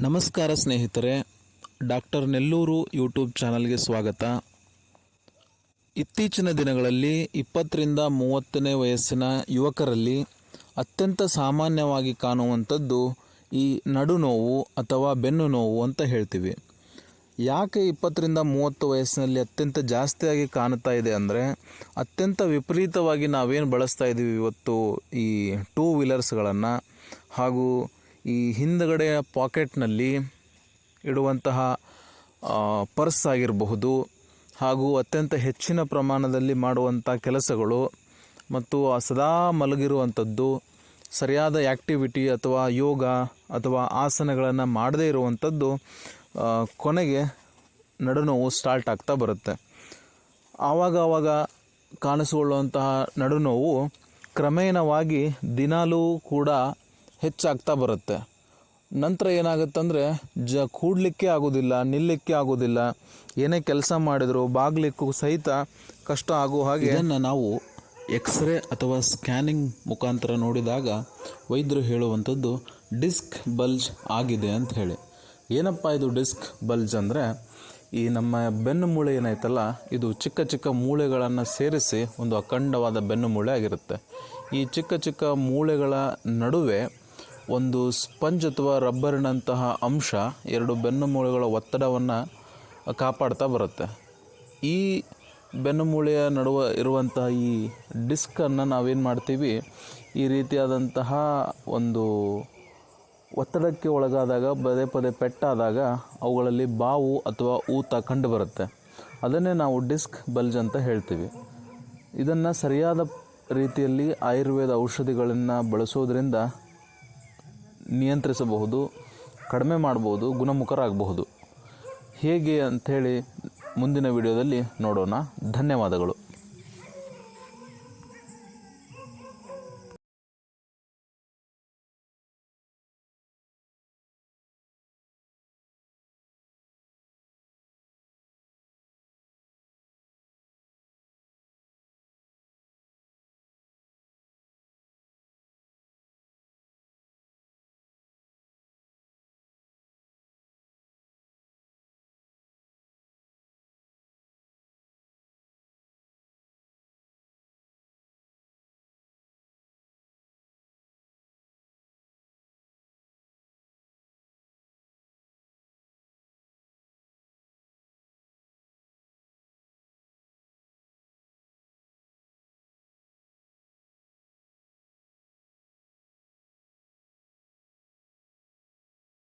ನಮಸ್ಕಾರ ಸ್ನೇಹಿತರೆ, doctor Nellore YouTube ಚಾನಲ್ಗೆ ಸ್ವಾಗತ. ಇತ್ತೀಚಿನ ದಿನಗಳಲ್ಲಿ 20ರಿಂದ 30ನೇ ವಯಸ್ಸಿನ ಯುವಕರಲ್ಲಿ ಅತ್ಯಂತ ಸಾಮಾನ್ಯವಾಗಿ ಕಾಣುವಂಥದ್ದು ಈ ನಡುನೋವು ಅಥವಾ ಬೆನ್ನು ನೋವು ಅಂತ ಹೇಳ್ತೀವಿ. ಯಾಕೆ 20ರಿಂದ 30 ವಯಸ್ಸಿನಲ್ಲಿ ಅತ್ಯಂತ ಜಾಸ್ತಿಯಾಗಿ ಕಾಣ್ತಾ ಇದೆ ಅಂದರೆ, ಅತ್ಯಂತ ವಿಪರೀತವಾಗಿ ನಾವೇನು ಬಳಸ್ತಾ ಇದ್ದೀವಿ ಇವತ್ತು ಈ 2 ವೀಲರ್ಸ್ಗಳನ್ನು ಹಾಗೂ ಈ ಹಿಂದುಗಡೆಯ ಪಾಕೆಟ್ನಲ್ಲಿ ಇಡುವಂತಹ ಪರ್ಸ್ ಆಗಿರಬಹುದು, ಹಾಗೂ ಅತ್ಯಂತ ಹೆಚ್ಚಿನ ಪ್ರಮಾಣದಲ್ಲಿ ಮಾಡುವಂಥ ಕೆಲಸಗಳು ಮತ್ತು ಸದಾ ಮಲಗಿರುವಂಥದ್ದು, ಸರಿಯಾದ ಆ್ಯಕ್ಟಿವಿಟಿ ಅಥವಾ ಯೋಗ ಅಥವಾ ಆಸನಗಳನ್ನು ಮಾಡದೇ ಇರುವಂಥದ್ದು ಕೊನೆಗೆ ನಡುನೋವು ಸ್ಟಾರ್ಟ್ ಆಗ್ತಾ ಬರುತ್ತೆ. ಆವಾಗ ಕಾಣಿಸಿಕೊಳ್ಳುವಂತಹ ನಡುನೋವು ಕ್ರಮೇಣವಾಗಿ ದಿನಾಲೂ ಕೂಡ ಹೆಚ್ಚಾಗ್ತಾ ಬರುತ್ತೆ. ನಂತರ ಏನಾಗುತ್ತಂದರೆ ಕೂಡಲಿಕ್ಕೆ ಆಗೋದಿಲ್ಲ, ನಿಲ್ಲಕ್ಕೆ ಆಗೋದಿಲ್ಲ, ಏನೇ ಕೆಲಸ ಮಾಡಿದರೂ ಬಾಗ್ಲಿಕ್ಕೂ ಸಹಿತ ಕಷ್ಟ ಆಗೋ ಹಾಗೆ. ಇದನ್ನು ನಾವು ಎಕ್ಸ್ರೇ ಅಥವಾ ಸ್ಕ್ಯಾನಿಂಗ್ ಮುಖಾಂತರ ನೋಡಿದಾಗ ವೈದ್ಯರು ಹೇಳುವಂಥದ್ದು ಡಿಸ್ಕ್ ಬಲ್ಜ್ ಆಗಿದೆ ಅಂತ ಹೇಳಿ. ಏನಪ್ಪ ಇದು ಡಿಸ್ಕ್ ಬಲ್ಜ್ ಅಂದರೆ, ಈ ನಮ್ಮ ಬೆನ್ನು ಮೂಳೆ ಏನಾಯ್ತಲ್ಲ, ಇದು ಚಿಕ್ಕ ಚಿಕ್ಕ ಮೂಳೆಗಳನ್ನು ಸೇರಿಸಿ ಒಂದು ಅಖಂಡವಾದ ಬೆನ್ನು ಮೂಳೆ ಆಗಿರುತ್ತೆ. ಈ ಚಿಕ್ಕ ಚಿಕ್ಕ ಮೂಳೆಗಳ ನಡುವೆ ಒಂದು ಸ್ಪಂಜ್ ಅಥವಾ ರಬ್ಬರಿನಂತಹ ಅಂಶ ಎರಡು ಬೆನ್ನು ಮೂಳೆಗಳ ಒತ್ತಡವನ್ನು ಕಾಪಾಡ್ತಾ ಬರುತ್ತೆ. ಈ ಬೆನ್ನು ಮೂಳೆಯ ನಡುವೆ ಇರುವಂತಹ ಈ ಡಿಸ್ಕನ್ನು ನಾವೇನು ಮಾಡ್ತೀವಿ, ಈ ರೀತಿಯಾದಂತಹ ಒಂದು ಒತ್ತಡಕ್ಕೆ ಒಳಗಾದಾಗ, ಪದೇ ಪದೇ ಪೆಟ್ಟಾದಾಗ ಅವುಗಳಲ್ಲಿ ಬಾವು ಅಥವಾ ಊತ ಕಂಡು ಬರುತ್ತೆ. ಅದನ್ನೇ ನಾವು ಡಿಸ್ಕ್ ಬಲ್ಜ್ ಅಂತ ಹೇಳ್ತೀವಿ. ಇದನ್ನು ಸರಿಯಾದ ರೀತಿಯಲ್ಲಿ ಆಯುರ್ವೇದ ಔಷಧಿಗಳನ್ನು ಬಳಸೋದ್ರಿಂದ ನಿಯಂತ್ರಿಸಬಹುದು, ಕಡಿಮೆ ಮಾಡಬಹುದು, ಗುಣಮುಖರಾಗಬಹುದು. ಹೇಗೆ ಅಂಥೇಳಿ ಮುಂದಿನ ವಿಡಿಯೋದಲ್ಲಿ ನೋಡೋಣ. ಧನ್ಯವಾದಗಳು.